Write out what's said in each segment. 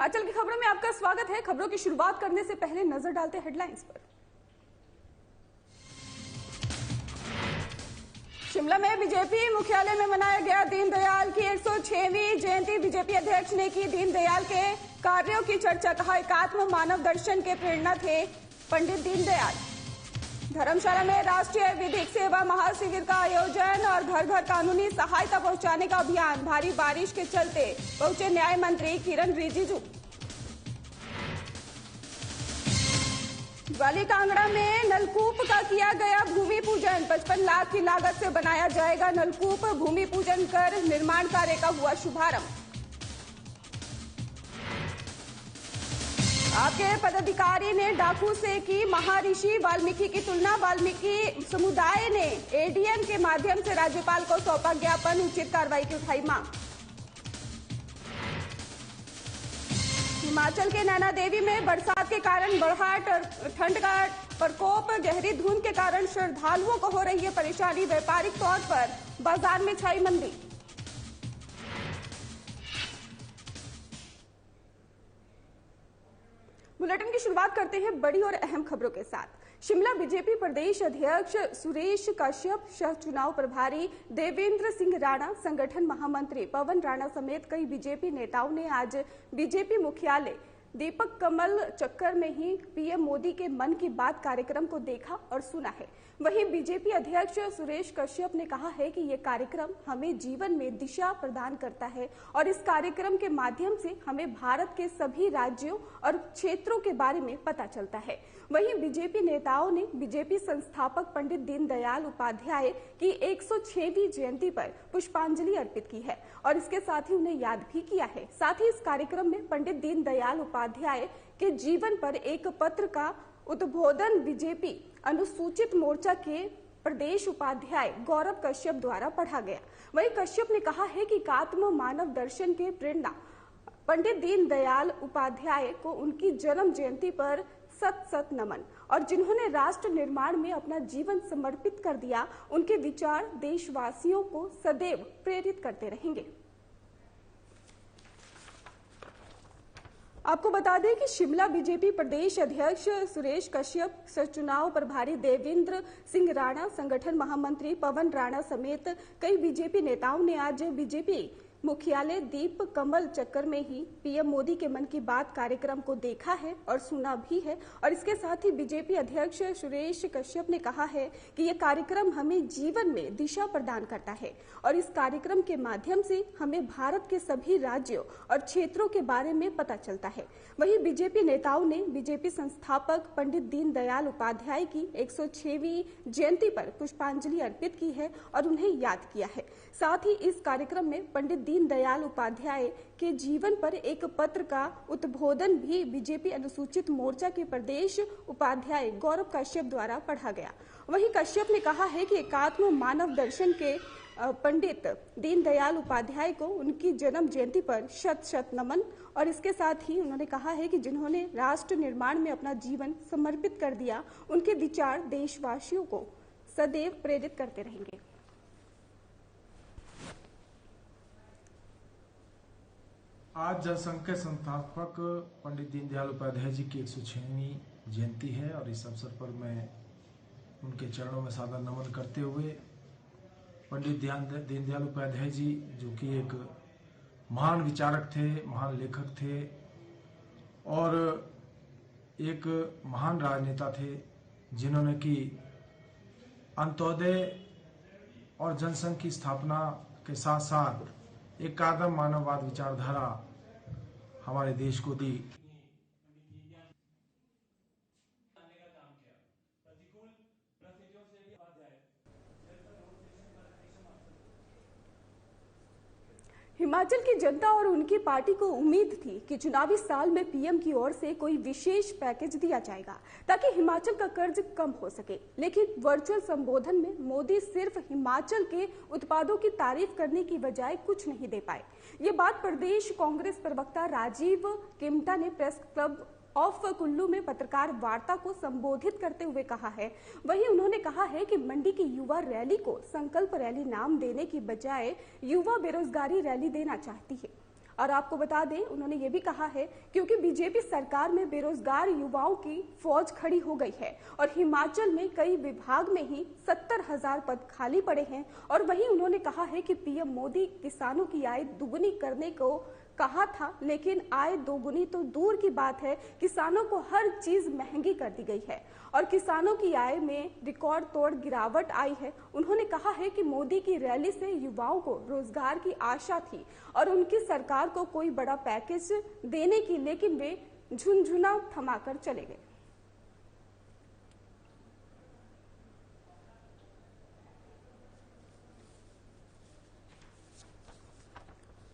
हिमाचल की खबरों में आपका स्वागत है। खबरों की शुरुआत करने से पहले नजर डालते हेडलाइंस पर। शिमला में बीजेपी मुख्यालय में मनाया गया दीनदयाल की 106वीं जयंती। बीजेपी अध्यक्ष ने की दीनदयाल के कार्यों की चर्चा। कहा, एकात्म मानव दर्शन के प्रेरणा थे पंडित दीनदयाल। धर्मशाला में राष्ट्रीय विधिक सेवा महाशिविर का आयोजन और घर घर कानूनी सहायता पहुंचाने का अभियान। भारी बारिश के चलते पहुंचे न्याय मंत्री किरण रिजिजू। ग्वाली कांगड़ा में नलकूप का किया गया भूमि पूजन। 55 लाख की लागत से बनाया जाएगा नलकूप। भूमि पूजन कर निर्माण कार्य का हुआ शुभारंभ। आपके पदाधिकारी ने डाकू से की महर्षि वाल्मीकि की तुलना। वाल्मीकि समुदाय ने एडीएम के माध्यम से राज्यपाल को सौंपा ज्ञापन। उचित कार्रवाई की उठाई मांग। हिमाचल के नैना देवी में बरसात के कारण बढ़ा ठंड का प्रकोप। गहरी धुंध के कारण श्रद्धालुओं को हो रही है परेशानी। व्यापारिक तौर पर बाजार में छाई मंदी। बुलेटिन की शुरुआत करते हैं बड़ी और अहम खबरों के साथ। शिमला बीजेपी प्रदेश अध्यक्ष सुरेश कश्यप, शहर चुनाव प्रभारी देवेंद्र सिंह राणा, संगठन महामंत्री पवन राणा समेत कई बीजेपी नेताओं ने आज बीजेपी मुख्यालय दीपक कमल चक्कर में ही पीएम मोदी के मन की बात कार्यक्रम को देखा और सुना है। वहीं बीजेपी अध्यक्ष सुरेश कश्यप ने कहा है कि ये कार्यक्रम हमें जीवन में दिशा प्रदान करता है और इस कार्यक्रम के माध्यम से हमें भारत के सभी राज्यों और क्षेत्रों के बारे में पता चलता है। वहीं बीजेपी नेताओं ने बीजेपी संस्थापक पंडित दीनदयाल उपाध्याय की 106वीं जयंती पर पुष्पांजलि अर्पित की है और इसके साथ ही उन्हें याद भी किया है। साथ ही इस कार्यक्रम में पंडित दीनदयाल उपाध्याय के जीवन पर एक पत्र का उद्बोधन बीजेपी अनुसूचित मोर्चा के प्रदेश उपाध्याय गौरव कश्यप द्वारा पढ़ा गया। वहीं कश्यप ने कहा है कि एकात्म मानव दर्शन के प्रेरणा पंडित दीनदयाल उपाध्याय को उनकी जन्म जयंती पर सत सत नमन और जिन्होंने राष्ट्र निर्माण में अपना जीवन समर्पित कर दिया, उनके विचार देशवासियों को सदैव प्रेरित करते रहेंगे। आपको बता दें कि शिमला बीजेपी प्रदेश अध्यक्ष सुरेश कश्यप, चुनाव प्रभारी देवेंद्र सिंह राणा, संगठन महामंत्री पवन राणा समेत कई बीजेपी नेताओं ने आज बीजेपी मुख्यालय दीप कमल चक्कर में ही पीएम मोदी के मन की बात कार्यक्रम को देखा है और सुना भी है और इसके साथ ही बीजेपी अध्यक्ष सुरेश कश्यप ने कहा है कि यह कार्यक्रम हमें जीवन में दिशा प्रदान करता है और इस कार्यक्रम के माध्यम से हमें भारत के सभी राज्यों और क्षेत्रों के बारे में पता चलता है। वहीं बीजेपी नेताओं ने बीजेपी संस्थापक पंडित दीनदयाल उपाध्याय की 106वीं जयंती पर पुष्पांजलि अर्पित की है और उन्हें याद किया है। साथ ही इस कार्यक्रम में पंडित दीनदयाल उपाध्याय के जीवन पर एक पत्र का उद्बोधन भी बीजेपी अनुसूचित मोर्चा के प्रदेश उपाध्याय गौरव कश्यप द्वारा पढ़ा गया। वहीं कश्यप ने कहा है कि एकात्म मानव दर्शन के पंडित दीनदयाल उपाध्याय को उनकी जन्म जयंती पर शत शत नमन और इसके साथ ही उन्होंने कहा है कि जिन्होंने राष्ट्र निर्माण में अपना जीवन समर्पित कर दिया, उनके विचार देशवासियों को सदैव प्रेरित करते रहेंगे। आज जनसंघ के संस्थापक पंडित दीनदयाल उपाध्याय जी की 106वीं जयंती है और इस अवसर पर मैं उनके चरणों में सादर नमन करते हुए पंडित दीनदयाल उपाध्याय जी, जो कि एक महान विचारक थे, महान लेखक थे और एक महान राजनेता थे, जिन्होंने की अंत्योदय और जनसंघ की स्थापना के साथ साथ एक आदम मानववाद विचारधारा हमारे देश को दी। हिमाचल की जनता और उनकी पार्टी को उम्मीद थी कि चुनावी साल में पीएम की ओर से कोई विशेष पैकेज दिया जाएगा ताकि हिमाचल का कर्ज कम हो सके, लेकिन वर्चुअल संबोधन में मोदी सिर्फ हिमाचल के उत्पादों की तारीफ करने की बजाय कुछ नहीं दे पाए। ये बात प्रदेश कांग्रेस प्रवक्ता राजीव किमटा ने प्रेस क्लब ऑफ कुल्लू में पत्रकार वार्ता को संबोधित करते हुए कहा है। वहीं उन्होंने कहा है कि मंडी की युवा रैली को संकल्प रैली नाम देने की बजाय युवा बेरोजगारी रैली देना चाहती है। और आपको बता दें, उन्होंने ये भी कहा है क्योंकि बीजेपी सरकार में बेरोजगार युवाओं की फौज खड़ी हो गई है और हिमाचल में कई विभाग में ही 70,000 पद खाली पड़े हैं। और वहीं उन्होंने कहा है कि पीएम मोदी किसानों की आय दुगुनी करने को कहा था, लेकिन आय दोगुनी तो दूर की बात है, किसानों को हर चीज महंगी कर दी गई है और किसानों की आय में रिकॉर्ड तोड़ गिरावट आई है। उन्होंने कहा है कि मोदी की रैली से युवाओं को रोजगार की आशा थी और उनकी सरकार को कोई बड़ा पैकेज देने की, लेकिन वे झुनझुना थमाकर चले गए।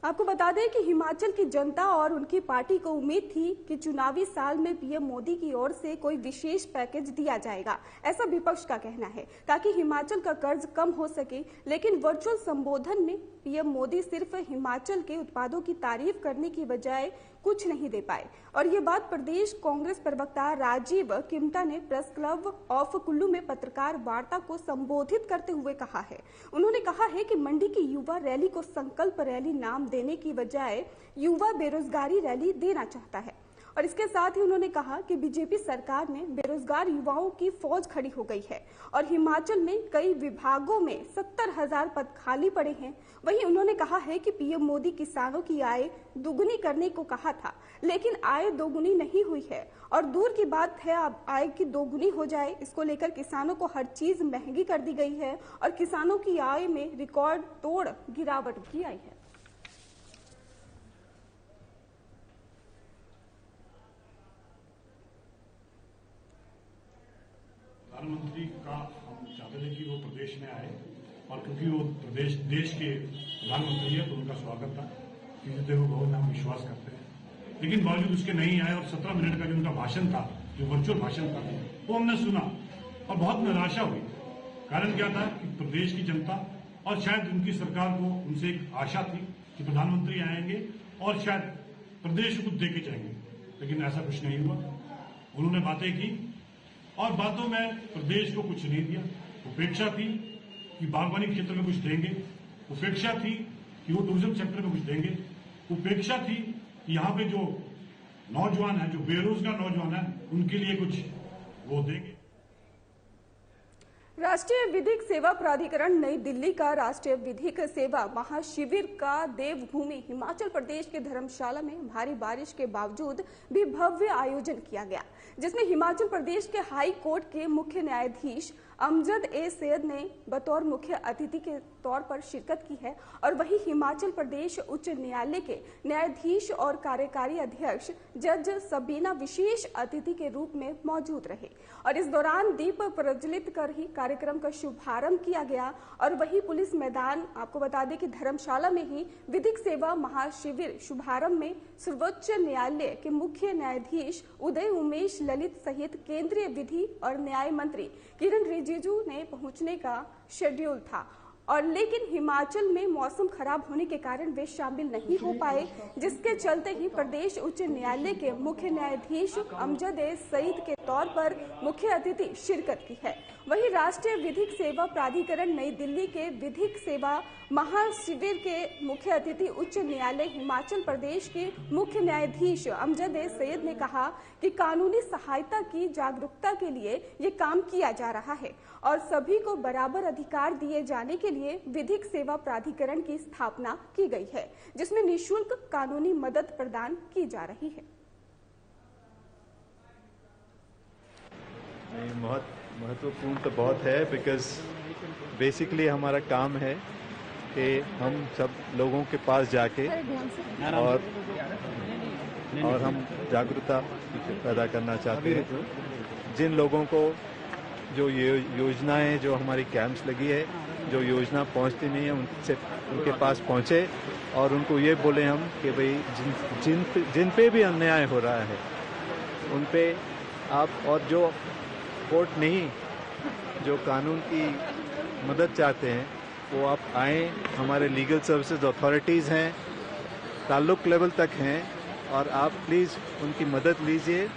आपको बता दें कि हिमाचल की जनता और उनकी पार्टी को उम्मीद थी कि चुनावी साल में पीएम मोदी की ओर से कोई विशेष पैकेज दिया जाएगा, ऐसा विपक्ष का कहना है, ताकि हिमाचल का कर्ज कम हो सके। लेकिन वर्चुअल संबोधन में पीएम मोदी सिर्फ हिमाचल के उत्पादों की तारीफ करने की बजाय कुछ नहीं दे पाए। और ये बात प्रदेश कांग्रेस प्रवक्ता राजीव किमटा ने प्रेस क्लब ऑफ कुल्लू में पत्रकार वार्ता को संबोधित करते हुए कहा है। उन्होंने कहा है कि मंडी की युवा रैली को संकल्प रैली नाम देने की बजाय युवा बेरोजगारी रैली देना चाहता है। और इसके साथ ही उन्होंने कहा कि बीजेपी सरकार में बेरोजगार युवाओं की फौज खड़ी हो गई है और हिमाचल में कई विभागों में 70,000 पद खाली पड़े हैं। वहीं उन्होंने कहा है कि पीएम मोदी किसानों की आय दुगुनी करने को कहा था, लेकिन आय दोगुनी नहीं हुई है और दूर की बात है अब आय की दोगुनी हो जाए। इसको लेकर किसानों को हर चीज महंगी कर दी गई है और किसानों की आय में रिकॉर्ड तोड़ गिरावट भी आई है। प्रधानमंत्री का हम चाहते थे कि वो प्रदेश में आए और क्योंकि वो देश के प्रधानमंत्री है तो उनका स्वागत था, क्योंकि देखो बहुत हम विश्वास करते हैं। लेकिन बावजूद उसके नहीं आए और 17 मिनट का जो उनका भाषण था, जो वर्चुअल भाषण था, वो हमने सुना और बहुत निराशा हुई। कारण क्या था कि प्रदेश की जनता और शायद उनकी सरकार को उनसे एक आशा थी कि प्रधानमंत्री आएंगे और शायद प्रदेश को दे के जाएंगे, लेकिन ऐसा कुछ नहीं हुआ। उन्होंने बातें की और बातों में प्रदेश को कुछ नहीं दिया। उपेक्षा थी कि बागवानी क्षेत्र में कुछ देंगे, उपेक्षा थी कि वो टूरिज्म सेक्टर में कुछ देंगे, उपेक्षा थी कि यहाँ पे जो नौजवान है, जो बेरोजगार नौजवान है, उनके लिए कुछ वो देंगे। राष्ट्रीय विधिक सेवा प्राधिकरण नई दिल्ली का राष्ट्रीय विधिक सेवा महाशिविर का देवभूमि हिमाचल प्रदेश के धर्मशाला में भारी बारिश के बावजूद भी भव्य आयोजन किया गया, जिसमें हिमाचल प्रदेश के हाई कोर्ट के मुख्य न्यायाधीश अमजद ए सैयद ने बतौर मुख्य अतिथि के तौर पर शिरकत की है और वहीं हिमाचल प्रदेश उच्च न्यायालय के न्यायाधीश और कार्यकारी अध्यक्ष जज सबीना विशेष अतिथि के रूप में मौजूद रहे और इस दौरान दीप प्रज्वलित कर ही कार्यक्रम का शुभारंभ किया गया। और वहीं पुलिस मैदान, आपको बता दें कि धर्मशाला में ही विधिक सेवा महाशिविर शुभारंभ में सर्वोच्च न्यायालय के मुख्य न्यायाधीश उदय उमेश ललित सहित केंद्रीय विधि और न्याय मंत्री किरण रिजिजू ने पहुंचने का शेड्यूल था और लेकिन हिमाचल में मौसम खराब होने के कारण वे शामिल नहीं हो पाए, जिसके चलते ही प्रदेश उच्च न्यायालय के मुख्य न्यायाधीश अमजद ए सईद के तौर पर मुख्य अतिथि शिरकत की है। वहीं राष्ट्रीय विधिक सेवा प्राधिकरण नई दिल्ली के विधिक सेवा महाशिविर के मुख्य अतिथि उच्च न्यायालय हिमाचल प्रदेश के मुख्य न्यायाधीश अमजद ए सैयद ने कहा कि कानूनी सहायता की जागरूकता के लिए ये काम किया जा रहा है और सभी को बराबर अधिकार दिए जाने के लिए विधिक सेवा प्राधिकरण की स्थापना की गई है, जिसमें निःशुल्क कानूनी मदद प्रदान की जा रही है। बहुत महत्वपूर्ण तो बहुत है, बिकॉज बेसिकली हमारा काम है कि हम सब लोगों के पास जाके और हम जागरूकता पैदा करना चाहते हैं। जिन लोगों को जो योजनाएं, जो हमारी कैंप्स लगी है, जो योजना पहुंचती नहीं है, उनके पास पहुंचे और उनको ये बोले हम कि भाई जिन पे भी अन्याय हो रहा है उन पे आप, और जो कोर्ट नहीं, जो कानून की मदद चाहते हैं वो आप आएँ। हमारे लीगल सर्विसेज अथॉरिटीज़ हैं, ताल्लुक लेवल तक हैं, और आप प्लीज़ उनकी मदद लीजिए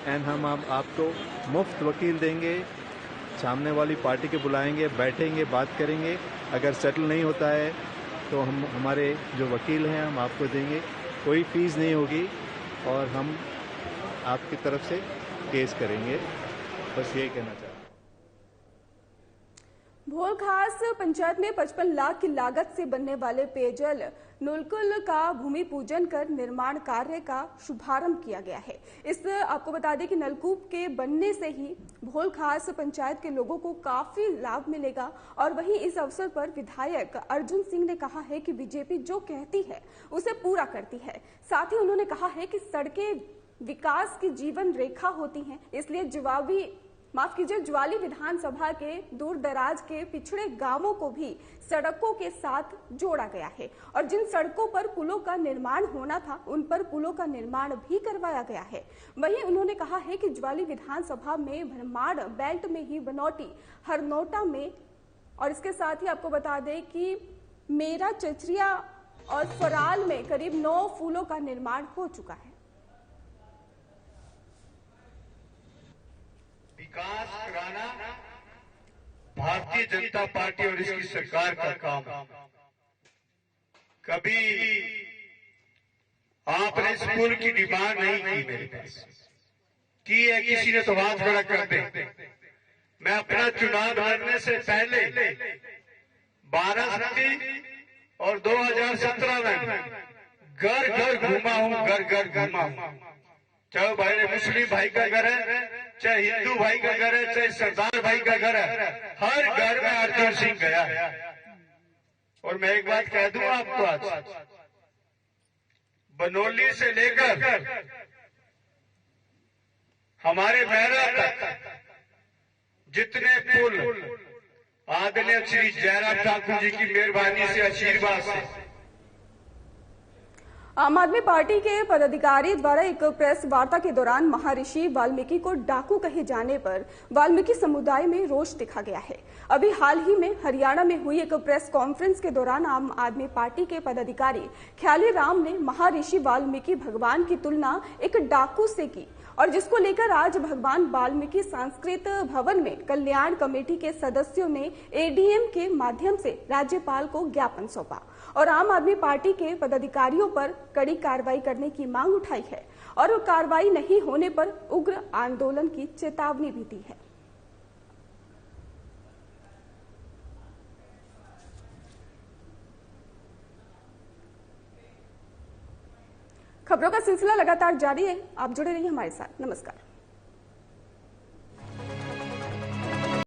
एंड हम आपको मुफ्त वकील देंगे, सामने वाली पार्टी के बुलाएंगे, बैठेंगे, बात करेंगे। अगर सेटल नहीं होता है तो हम हमारे जो वकील हैं हम आपको देंगे कोई फीस नहीं होगी और हम आपकी तरफ से केस करेंगे, बस यही कहना चाहते हैं। भोलखास पंचायत में 55 लाख की लागत से बनने वाले पेयजल नलकुल का भूमि पूजन कर निर्माण कार्य का शुभारंभ किया गया है। इस आपको बता दें कि नलकूप के बनने से ही भोलखास पंचायत के लोगों को काफी लाभ मिलेगा। और वहीं इस अवसर पर विधायक अर्जुन सिंह ने कहा है कि बीजेपी जो कहती है उसे पूरा करती है। साथ ही उन्होंने कहा है कि सड़कें विकास की जीवन रेखा होती हैं, इसलिए ज्वाली विधानसभा के दूर दराज के पिछड़े गांवों को भी सड़कों के साथ जोड़ा गया है और जिन सड़कों पर पुलों का निर्माण होना था उन पर पुलों का निर्माण भी करवाया गया है। वहीं उन्होंने कहा है कि ज्वाली विधानसभा में भरमाड़ बेल्ट में ही बनौटी, हरनोटा में और इसके साथ ही आपको बता दें कि मेरा चचरिया और फराल में करीब 9 पुलों का निर्माण हो चुका है। विकास कराना भारतीय जनता पार्टी और इसकी सरकार का काम। कभी आपने इस पुल की डिमांड नहीं की, मेरे पास की है किसी ने तो हाथ खड़ा कर दे। मैं अपना चुनाव लड़ने से पहले 12 और 2017 में घर घर घूमा हूं, घर घर घूमा हूं। चाहे भाई मुस्लिम भाई का घर है, चाहे हिंदू भाई का घर है, चाहे सरदार भाई का घर है, हर घर में अर्जुन सिंह गया है। और मैं एक बात कह दूं आपको, आज बनोली से लेकर हमारे मेरा तक जितने पुल आदरणीय श्री जयराम ठाकुर जी की मेहरबानी से, आशीर्वाद से। आम आदमी पार्टी के पदाधिकारी द्वारा एक प्रेस वार्ता के दौरान महर्षि वाल्मीकि को डाकू कहे जाने पर वाल्मीकि समुदाय में रोष दिखा गया है। अभी हाल ही में हरियाणा में हुई एक प्रेस कॉन्फ्रेंस के दौरान आम आदमी पार्टी के पदाधिकारी ख्याली राम ने महर्षि वाल्मीकि भगवान की तुलना एक डाकू से की और जिसको लेकर आज भगवान वाल्मीकि संस्कृत भवन में कल्याण कमेटी के सदस्यों ने एडीएम के माध्यम से राज्यपाल को ज्ञापन सौंपा और आम आदमी पार्टी के पदाधिकारियों पर कड़ी कार्रवाई करने की मांग उठाई है और कार्रवाई नहीं होने पर उग्र आंदोलन की चेतावनी भी दी है। खबरों का सिलसिला लगातार जारी है, आप जुड़े रहिए हमारे साथ। नमस्कार।